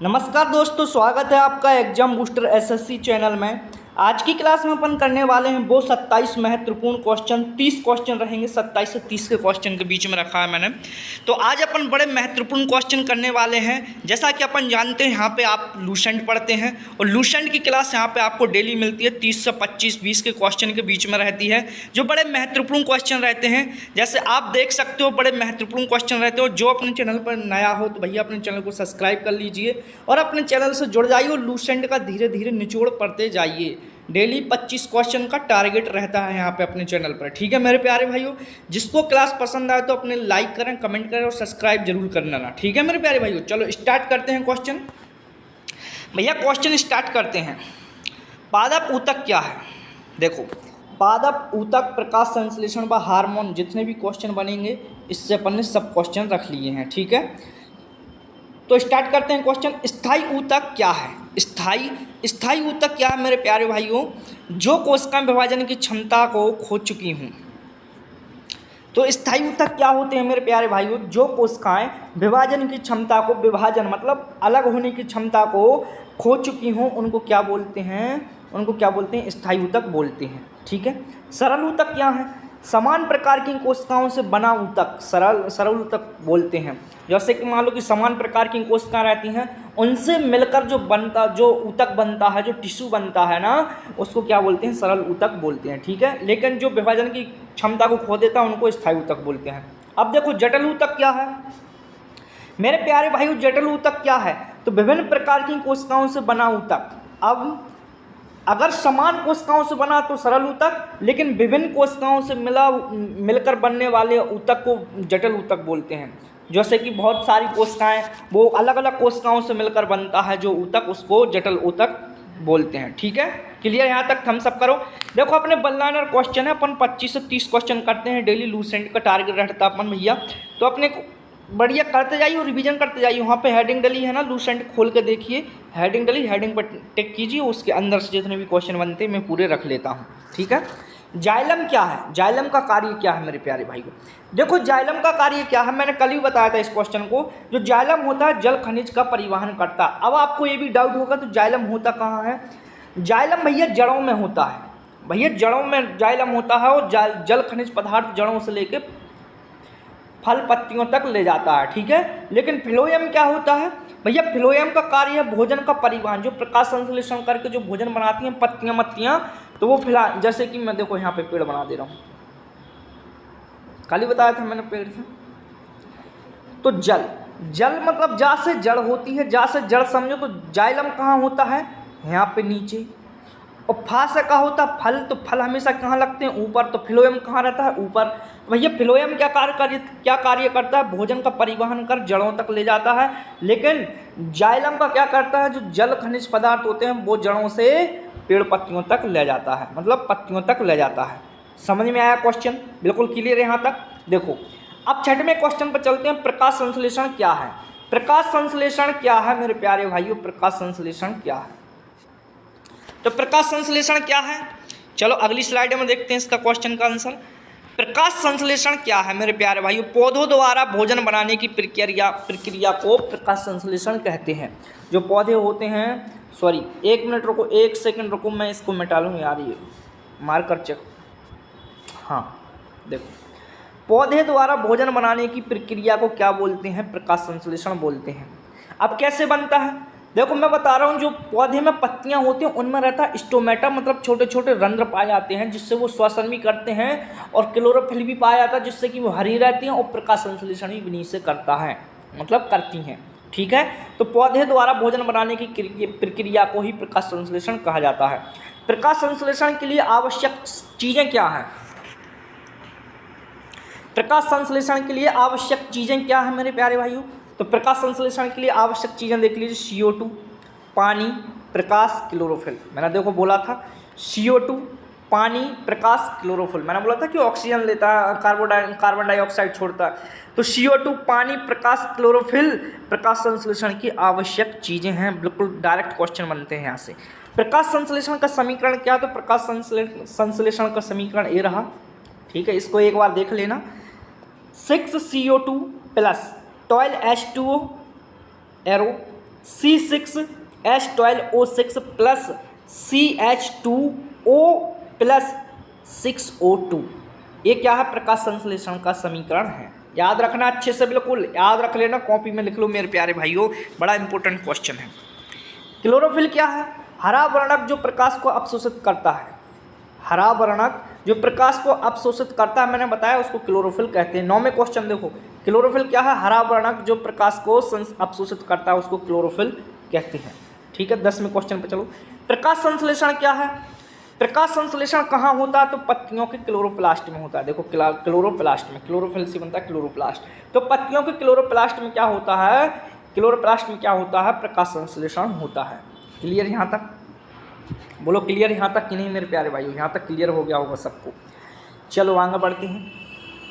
नमस्कार दोस्तों, स्वागत है आपका एग्जाम बूस्टर एसएससी चैनल में। आज की क्लास में अपन करने वाले हैं वो 27 महत्वपूर्ण क्वेश्चन। 30 क्वेश्चन रहेंगे, 27 से 30 के क्वेश्चन के बीच में रखा है मैंने। तो आज अपन बड़े महत्वपूर्ण क्वेश्चन करने वाले हैं। जैसा कि अपन जानते हैं, यहाँ पे आप लूसेंट पढ़ते हैं और लूसेंट की क्लास यहाँ पे आपको डेली मिलती है। 30 से 25-20 के क्वेश्चन के बीच में रहती है, जो बड़े महत्वपूर्ण क्वेश्चन रहते हैं। जैसे आप देख सकते हो, बड़े महत्वपूर्ण क्वेश्चन रहते हो। जो अपने चैनल पर नया हो तो भैया अपने चैनल को सब्सक्राइब कर लीजिए और अपने चैनल से जुड़ जाइए और लूसेंट का धीरे धीरे निचोड़ पढ़ते जाइए। डेली 25 क्वेश्चन का टारगेट रहता है यहाँ पे अपने चैनल पर। ठीक है मेरे प्यारे भाइयों, जिसको क्लास पसंद आए तो अपने लाइक करें, कमेंट करें और सब्सक्राइब जरूर करना ना। ठीक है मेरे प्यारे भाइयों, चलो स्टार्ट करते हैं क्वेश्चन। भैया क्वेश्चन स्टार्ट करते हैं। पादप ऊतक क्या है? देखो, पादप ऊतक, प्रकाश संश्लेषण व हार्मोन, जितने भी क्वेश्चन बनेंगे इससे अपन ने सब क्वेश्चन रख लिए हैं। ठीक है, तो स्टार्ट करते हैं क्वेश्चन। स्थायी ऊतक क्या है? स्थायी ऊतक क्या है मेरे प्यारे भाइयों? जो कोशिका विभाजन की क्षमता को खो चुकी हूँ। तो स्थायी ऊतक क्या होते हैं मेरे प्यारे भाइयों? जो कोशिकाएं विभाजन की क्षमता को, विभाजन मतलब अलग होने की क्षमता को खो चुकी हों, उनको क्या बोलते हैं? उनको क्या बोलते हैं? स्थायी ऊतक बोलते हैं। ठीक है। सरल ऊतक क्या है? समान प्रकार की कोशिकाओं से बना ऊतक सरल ऊतक बोलते हैं। जैसे कि मान लो कि समान प्रकार की कोशिकाएं रहती हैं, उनसे मिलकर जो ऊतक बनता है, जो टिश्यू बनता है ना, उसको क्या बोलते हैं? सरल ऊतक बोलते हैं। ठीक है। लेकिन जो विभाजन की क्षमता को खो देता है उनको स्थायी ऊतक बोलते हैं। अब देखो, जटिल ऊतक क्या है मेरे प्यारे भाइयों? जटिल ऊतक क्या है? तो विभिन्न प्रकार की कोशिकाओं से बना ऊतक। अब अगर समान कोशिकाओं से बना तो सरल ऊतक, लेकिन विभिन्न कोशिकाओं से मिलकर बनने वाले ऊतक को जटिल ऊतक बोलते हैं। जैसे कि बहुत सारी कोशिकाएं, वो अलग अलग कोशिकाओं से मिलकर बनता है जो ऊतक, उसको जटिल ऊतक बोलते हैं। ठीक है, क्लियर? यहाँ तक थम्स अप करो। देखो, अपने बल्लानर क्वेश्चन है, अपन 25 से 30 क्वेश्चन करते हैं डेली। लूसेंट का टारगेट रहता है अपन भैया, तो अपने बढ़िया करते जाइए और रिवीजन करते जाइए। वहाँ पे हेडिंग डली है ना, लूसेंट खोल के देखिए, हेडिंग डली, हेडिंग पर टिक कीजिए, उसके अंदर से जितने भी क्वेश्चन बनते हैं मैं पूरे रख लेता हूँ। ठीक है। जाइलम क्या है? जाइलम का कार्य क्या है मेरे प्यारे भाई को? देखो, जाइलम का कार्य क्या है, मैंने कल ही बताया था इस क्वेश्चन को। जो जाइलम होता है, जल खनिज का परिवहन करता है। अब आपको ये भी डाउट होगा, तो जाइलम होता कहाँ है? जाइलम भैया जड़ों में होता है। भैया जड़ों में जाइलम होता है, और जल खनिज पदार्थ जड़ों से लेके फल पत्तियों तक ले जाता है। ठीक है। लेकिन फिलोएम क्या होता है भैया? फिलोएम का कार्य है भोजन का परिवहन। जो प्रकाश संश्लेषण करके जो भोजन बनाती हैं पत्तियां मत्तियां, तो वो जैसे कि मैं देखो यहाँ पे पेड़ बना दे रहा हूँ, कल ही बताया था मैंने पेड़ से। तो जल मतलब जा से जड़ होती है, जा से जड़ समझो। तो जाइलम कहाँ होता है? यहाँ पे नीचे। और फा से क्या होता है? फल। तो फल हमेशा कहाँ लगते हैं? ऊपर। तो फिलोएम कहाँ रहता है? ऊपर। तो भैया फिलोएम क्या कार्य करता है? भोजन का परिवहन कर जड़ों तक ले जाता है। लेकिन जाइलम का क्या करता है? जो जल खनिज पदार्थ होते हैं वो जड़ों से पेड़ पत्तियों तक ले जाता है, मतलब पत्तियों तक ले जाता है। समझ में आया क्वेश्चन? बिल्कुल क्लियर है यहाँ तक। देखो, अब छठवें क्वेश्चन पर चलते हैं। प्रकाश संश्लेषण क्या है? प्रकाश संश्लेषण क्या है मेरे प्यारे भाइयों? प्रकाश संश्लेषण क्या है? तो प्रकाश संश्लेषण क्या है, चलो अगली स्लाइड में देखते हैं इसका क्वेश्चन का आंसर। प्रकाश संश्लेषण क्या है मेरे प्यारे भाइयों? पौधों द्वारा भोजन बनाने की प्रक्रिया को प्रकाश संश्लेषण कहते हैं। जो पौधे होते हैं, सॉरी 1 मिनट रुको, 1 सेकंड रुको, मैं इसको मिटा लूँ यार, ये मार्कर चेक। हाँ देखो, पौधे द्वारा भोजन बनाने की प्रक्रिया को क्या बोलते हैं? प्रकाश संश्लेषण बोलते हैं। अब कैसे बनता है? देखो, मैं बता रहा हूँ, जो पौधे में पत्तियाँ होती हैं उनमें रहता है स्टोमेटा, मतलब छोटे छोटे रंध्र पाए जाते हैं जिससे वो श्वसन भी करते हैं, और क्लोरोफिल भी पाया जाता है जिससे कि वो हरी रहती हैं, और प्रकाश संश्लेषण भी इन्हीं से करता है, मतलब करती हैं। ठीक है। तो पौधे द्वारा भोजन बनाने की प्रक्रिया को ही प्रकाश संश्लेषण कहा जाता है। प्रकाश संश्लेषण के लिए आवश्यक चीज़ें क्या हैं? प्रकाश संश्लेषण के लिए आवश्यक चीज़ें क्या हैं मेरे प्यारे भाइयों? तो प्रकाश संश्लेषण के लिए आवश्यक चीज़ें देख लीजिए। CO2 पानी, प्रकाश, क्लोरोफिल। मैंने देखो बोला था CO2 पानी, प्रकाश, क्लोरोफिल। मैंने बोला था कि ऑक्सीजन लेता है, कार्बन डाइऑक्साइड छोड़ता है। तो CO2 पानी, प्रकाश, क्लोरोफिल प्रकाश संश्लेषण की आवश्यक चीज़ें हैं। बिल्कुल डायरेक्ट क्वेश्चन बनते हैं यहाँ से। प्रकाश संश्लेषण का समीकरण क्या? तो प्रकाश संश्लेषण का समीकरण ये रहा। ठीक है, इसको एक बार देख लेना। 6CO2 plus 12H2O arrow C6H12O6 plus CH2O plus 6O2। ये क्या है? प्रकाश संश्लेषण का समीकरण है। याद रखना अच्छे से, बिल्कुल याद रख लेना, कॉपी में लिख लो मेरे प्यारे भाइयों, बड़ा इंपॉर्टेंट क्वेश्चन है। क्लोरोफिल क्या है? हरा वर्णक जो प्रकाश को अवशोषित करता है। हरा वर्णक जो प्रकाश को अवशोषित करता है, मैंने बताया उसको क्लोरोफिल कहते हैं। 9वें क्वेश्चन देखो, क्लोरोफिल क्या है? हरा वर्णक जो प्रकाश को अवशोषित करता है उसको क्लोरोफिल कहते हैं। ठीक है, 10वें क्वेश्चन पे चलो। प्रकाश संश्लेषण क्या है? प्रकाश संश्लेषण कहाँ होता है? तो पत्तियों के क्लोरोप्लास्ट में होता है। देखो क्लोरोप्लास्ट में, क्लोरोफिल से बनता है क्लोरोप्लास्ट। तो पत्तियों के क्लोरोप्लास्ट में क्या होता है? क्लोरोप्लास्ट में क्या होता है? प्रकाश संश्लेषण होता है। क्लियर यहाँ तक? बोलो क्लियर यहाँ तक कि नहीं मेरे प्यारे भाइयों? यहाँ तक क्लियर हो गया होगा सबको। चलो आगे बढ़ते हैं।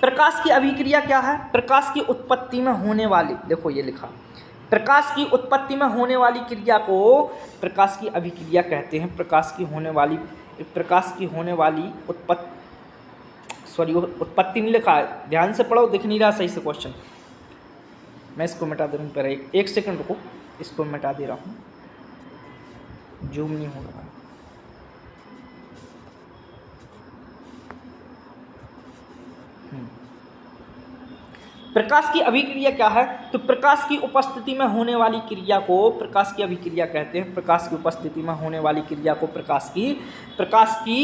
प्रकाश की अभिक्रिया क्या है? प्रकाश की उत्पत्ति में होने वाली, देखो ये लिखा, प्रकाश की उत्पत्ति में होने वाली क्रिया को प्रकाश की अभिक्रिया कहते हैं। प्रकाश की होने वाली उत्पत्ति नहीं लिखा है, ध्यान से पढ़ो, दिख नहीं रहा सही से क्वेश्चन। मैं इसको मिटा दे रहा हूँ, पहले एक सेकंड रुको, इसको मिटा दे रहा हूँ, जूम नहीं हो रहा है। प्रकाश की अभिक्रिया क्या है? तो प्रकाश की उपस्थिति में होने वाली क्रिया को प्रकाश की अभिक्रिया कहते हैं। प्रकाश की उपस्थिति में होने वाली क्रिया को प्रकाश की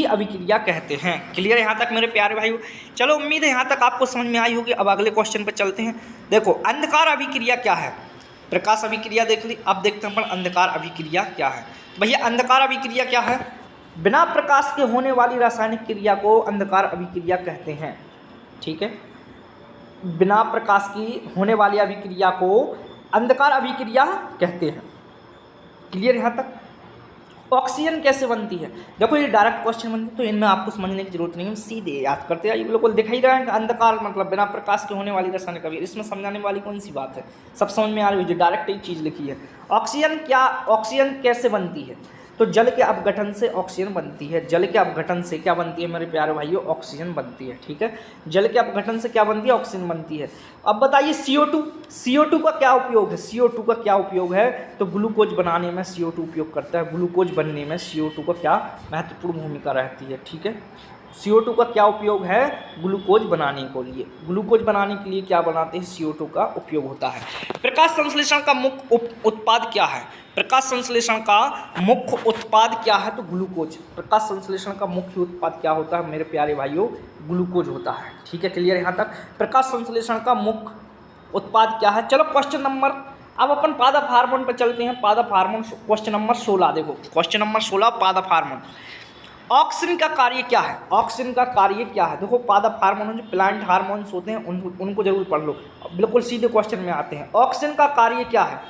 अभिक्रिया कहते हैं। क्लियर यहाँ तक मेरे प्यारे भाइयों? चलो उम्मीद है यहाँ तक आपको समझ में आई होगी। अब अगले क्वेश्चन पर चलते हैं। देखो अंधकार अभिक्रिया क्या है? प्रकाश अभिक्रिया देख ली, अब देखते हैं अंधकार अभिक्रिया क्या है। भैया अंधकार अभिक्रिया क्या है? बिना प्रकाश के होने वाली रासायनिक क्रिया को अंधकार अभिक्रिया कहते हैं। ठीक है, बिना प्रकाश की होने वाली अभिक्रिया को अंधकार अभिक्रिया कहते हैं। क्लियर यहाँ तक? ऑक्सीजन कैसे बनती है? देखो ये डायरेक्ट क्वेश्चन बनती है तो इनमें आपको समझने की जरूरत नहीं है, सीधे याद करते हैं। ये बिल्कुल दिख ही रहा है कि अंधकार मतलब बिना प्रकाश के होने वाली रासायनिक अभिक्रिया, इसमें समझाने वाली कौन सी बात है? सब समझ में आ रही है, जो डायरेक्ट एक चीज़ लिखी है। ऑक्सीजन कैसे बनती है? तो जल के अपघटन से ऑक्सीजन बनती है। जल के अपघटन से क्या बनती है मेरे प्यारे भाइयों? ऑक्सीजन बनती है। ठीक है, जल के अपघटन से क्या बनती है? ऑक्सीजन बनती है। अब बताइए CO2 का क्या उपयोग है? CO2 का क्या उपयोग है? तो ग्लूकोज बनाने में CO2 उपयोग करता है। ग्लूकोज बनने में CO2 का क्या महत्वपूर्ण भूमिका रहती है? ठीक है, CO2 का क्या उपयोग है? ग्लूकोज बनाने के लिए क्या बनाते हैं? CO2 का उपयोग होता है। प्रकाश संश्लेषण का मुख्य उत्पाद क्या है? प्रकाश संश्लेषण का मुख्य उत्पाद क्या है? तो ग्लूकोज। प्रकाश संश्लेषण का मुख्य उत्पाद क्या होता है मेरे प्यारे भाइयों? ग्लूकोज होता है। ठीक है, क्लियर यहाँ तक? प्रकाश संश्लेषण का मुख्य उत्पाद क्या है? चलो क्वेश्चन नंबर, अब अपन पादप हार्मोन पर चलते हैं। पादप हार्मोन क्वेश्चन नंबर 16 देखो, क्वेश्चन नंबर 16 पादप हार्मोन। ऑक्सीजन का कार्य क्या है? ऑक्सीजन का कार्य क्या है? देखो पादप हार्मोन जो प्लांट हार्मोन्स होते हैं उनको जरूर पढ़ लो, बिल्कुल सीधे क्वेश्चन में आते हैं। ऑक्सीजन का कार्य क्या है?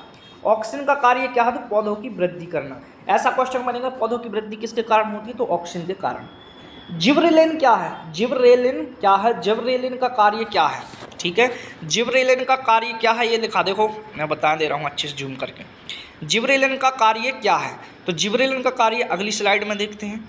ऑक्सीजन का कार्य क्या है? तो पौधों की वृद्धि करना। ऐसा क्वेश्चन बनेगा, पौधों की वृद्धि किसके कारण होती है? तो ऑक्सीजन के कारण। जिबरेलिन क्या है? जिबरेलिन क्या है? जिबरेलिन का कार्य क्या है? ठीक है, जिबरेलिन का कार्य क्या है ये लिखा, देखो मैं बता दे रहा हूँ अच्छे से जूम करके। जिबरेलिन का कार्य क्या है? तो जिबरेलिन का कार्य अगली स्लाइड में देखते हैं।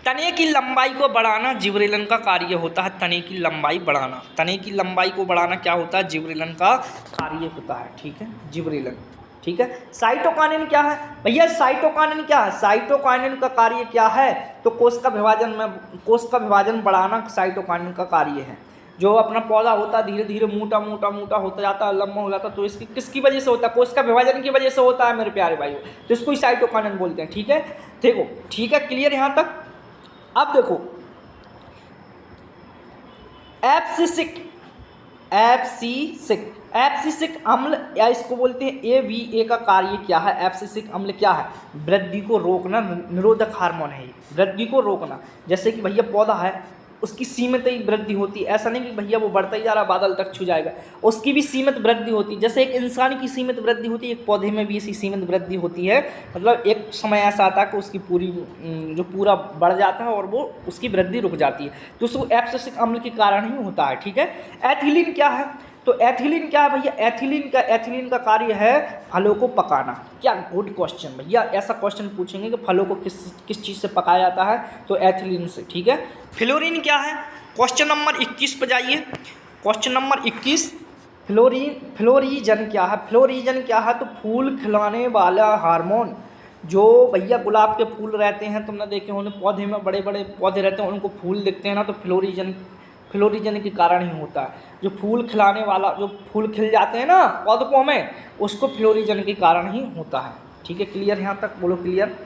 तने की लंबाई को बढ़ाना जिबरेलिन का कार्य होता है। तने की लंबाई बढ़ाना, तने की लंबाई को बढ़ाना क्या होता है? जिबरेलिन का कार्य होता है। ठीक है, जिबरेलिन। ठीक है, साइटोकाइनिन क्या है? भैया साइटोकाइनिन क्या है? साइटोकाइनिन का कार्य क्या है? तो कोश का विभाजन बढ़ाना साइटोकाइनिन का कार्य है। जो अपना पौधा होता है धीरे धीरे मोटा होता जाता है, लंबा हो जाता है, तो इसकी किसकी वजह से होता है? कोश का विभाजन की वजह से होता है मेरे प्यारे भाइयों, तो इसको ही साइटोकाइनिन बोलते हैं। ठीक है, देखो ठीक है, क्लियर यहाँ तक? अब देखो एब्सिसिक अम्ल या इसको बोलते हैं AVA का कार्य क्या है? एब्सिसिक अम्ल क्या है? वृद्धि को रोकना, निरोधक हार्मोन है ये, वृद्धि को रोकना। जैसे कि भैया पौधा है, उसकी सीमित ही वृद्धि होती है, ऐसा नहीं कि भैया वो बढ़ता ही जा रहा बादल तक छू जाएगा, उसकी भी सीमित वृद्धि होती है। जैसे एक इंसान की सीमित वृद्धि होती है, एक पौधे में भी इसी सीमित वृद्धि होती है। मतलब एक समय ऐसा आता है कि उसकी पूरा बढ़ जाता है और वो उसकी वृद्धि रुक जाती है, तो उसको एब्सिसिक अम्ल के कारण ही होता है। ठीक है, एथिलीन क्या है? तो एथिलीन क्या है भैया? एथिलीन का कार्य है फलों को पकाना। क्या गुड क्वेश्चन भैया, ऐसा क्वेश्चन पूछेंगे कि फलों को किस चीज़ से पकाया जाता है? तो एथिलीन से। ठीक है, फ्लोरीन क्या है? क्वेश्चन नंबर 21 पर जाइए, क्वेश्चन नंबर 21 फ्लोरीजन क्या है? फ्लोरीजन क्या है? तो फूल खिलाने वाला हार्मोन। जो भैया गुलाब के फूल रहते हैं, तुमने देखे होंगे पौधे में, बड़े बड़े पौधे रहते हैं, उनको फूल दिखते हैं ना, तो फ्लोरीजन के कारण ही होता है। जो फूल खिलाने वाला, जो फूल खिल जाते हैं ना पौधों में, उसको फ्लोरीजन के कारण ही होता है। ठीक है, क्लियर यहाँ तक? बोलो क्लियर।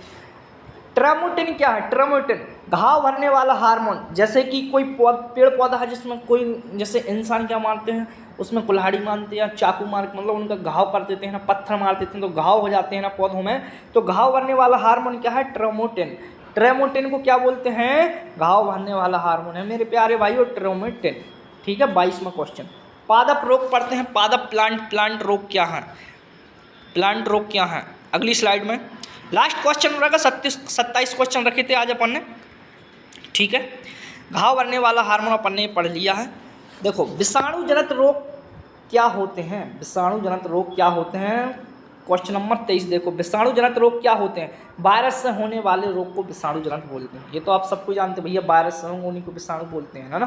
ट्रामोटिन क्या है? ट्रामोटिन घाव भरने वाला हार्मोन। जैसे कि कोई पेड़ पौधा है जिसमें कोई, जैसे इंसान क्या मारते हैं, उसमें कुल्हाड़ी मारते हैं या चाकू मार, मतलब उनका घाव कर देते हैं ना, पत्थर मार देते हैं तो घाव हो जाते हैं ना पौधों में, तो घाव भरने वाला हार्मोन क्या है? ट्रामोटिन। ट्रामोटिन को क्या बोलते हैं? घाव भरने वाला हार्मोन है मेरे प्यारे भाइयों, ट्रामोटिन। ठीक है, 22वां क्वेश्चन। पादप रोग पढ़ते हैं। पादप प्लांट रोग क्या है? प्लांट रोग क्या है? अगली स्लाइड में लास्ट क्वेश्चन रहेगा। 27 क्वेश्चन रखे थे आज अपन ने। ठीक है, घाव भरने वाला हार्मोन अपन ने पढ़ लिया है। देखो, विषाणु जनित रोग क्या होते हैं? विषाणु जनित रोग क्या होते हैं? क्वेश्चन नंबर 23 देखो, विषाणु जनित रोग क्या होते हैं? वायरस से होने वाले रोग को विषाणु जनित बोलते हैं। ये तो आप सबको जानते हैं भैया, वायरस से होने को विषाणु बोलते हैं, है ना,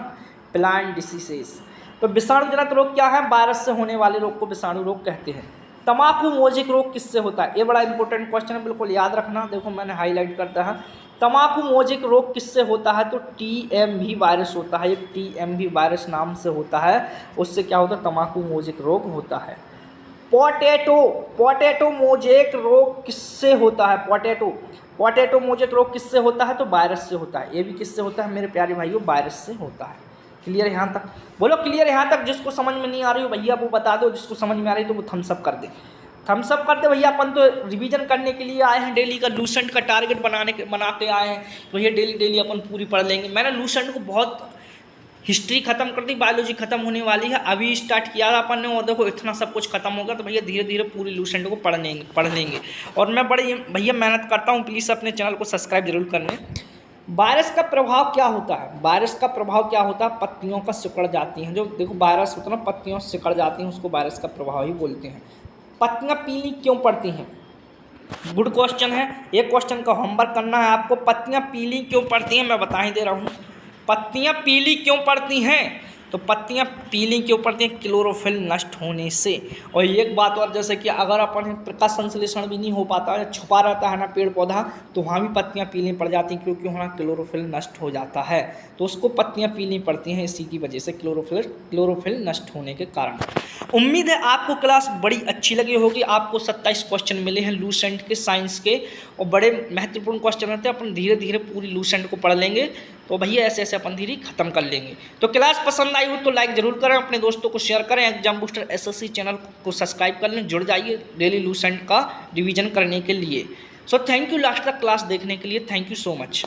प्लांट डिसीजेस। तो विषाणु जनित रोग क्या है? वायरस से होने वाले रोग को विषाणु रोग कहते हैं। तंबाकू मोजिक रोग किससे होता है? ये बड़ा इंपॉर्टेंट क्वेश्चन है, बिल्कुल याद रखना। देखो मैंने हाईलाइट करता है। तंबाकू मोजिक रोग किससे होता है? तो टीएमवी वायरस होता है। एक टीएमवी वायरस नाम से होता है, उससे क्या होता है? तंबाकू मोजिक रोग होता है। पोटैटो मोजेक रोग किससे होता है? पोटैटो मोजेक रोग किससे होता है? तो वायरस से होता है। ये भी किससे होता है मेरे प्यारे भाइयों? वायरस से होता है। क्लियर यहाँ तक? बोलो क्लियर यहाँ तक। जिसको समझ में नहीं आ रही हो भैया वो बता दो, जिसको समझ में आ रही तो वो थम्स अप कर दे। थम्स अप कर दे भैया। अपन तो रिवीजन करने के लिए आए हैं, डेली का लूसेंट का टारगेट बना के आए हैं, तो भैया डेली अपन पूरी पढ़ लेंगे। मैंने लूसेंट को बहुत, हिस्ट्री खत्म कर दी, बायोलॉजी खत्म होने वाली है, अभी स्टार्ट किया अपन ने, और देखो इतना सब कुछ खत्म होगा तो भैया धीरे धीरे पूरी लूसेंट को पढ़ लेंगे। और मैं बड़ी भैया मेहनत करता हूँ, प्लीज़ अपने चैनल को सब्सक्राइब जरूर करने। वायरस का प्रभाव क्या होता है? वायरस का प्रभाव क्या होता है? पत्तियों का सिकुड़ जाती हैं। जो देखो वायरस होता है ना, पत्तियों से सिकुड़ जाती हैं, उसको वायरस का प्रभाव ही बोलते हैं। पत्तियां पीली क्यों पड़ती हैं? गुड क्वेश्चन है। एक क्वेश्चन का होमवर्क करना है आपको। पत्तियां पीली क्यों पड़ती हैं? मैं बता ही दे रहा हूँ। पत्तियां पीली क्यों पड़ती हैं? तो पत्तियां पीली क्यों पड़ती हैं? क्लोरोफिल नष्ट होने से। और एक बात और, जैसे कि अगर अपन प्रकाश संश्लेषण भी नहीं हो पाता है, छुपा रहता है ना पेड़ पौधा, तो वहाँ भी पत्तियां पीली पड़ जाती हैं, क्योंकि वहाँ क्लोरोफिल नष्ट हो जाता है, तो उसको पत्तियां पीली पड़ती हैं इसी की वजह से, क्लोरोफिल नष्ट होने के कारण। उम्मीद है आपको क्लास बड़ी अच्छी लगी होगी। आपको 27 क्वेश्चन मिले हैं लूसेंट के, साइंस के, और बड़े महत्वपूर्ण क्वेश्चन रहते हैं। अपन धीरे धीरे पूरी लूसेंट को पढ़ लेंगे, तो भैया ऐसे ऐसे अपन धीरे खत्म कर लेंगे। तो क्लास पसंद आई हो तो लाइक जरूर करें, अपने दोस्तों को शेयर करें। एग्जाम बूस्टर एसएससी चैनल को सब्सक्राइब कर लें, जुड़ जाइए डेली लूसेंट का रिवीजन करने के लिए। सो थैंक यू लास्ट तक क्लास देखने के लिए। Thank you so much.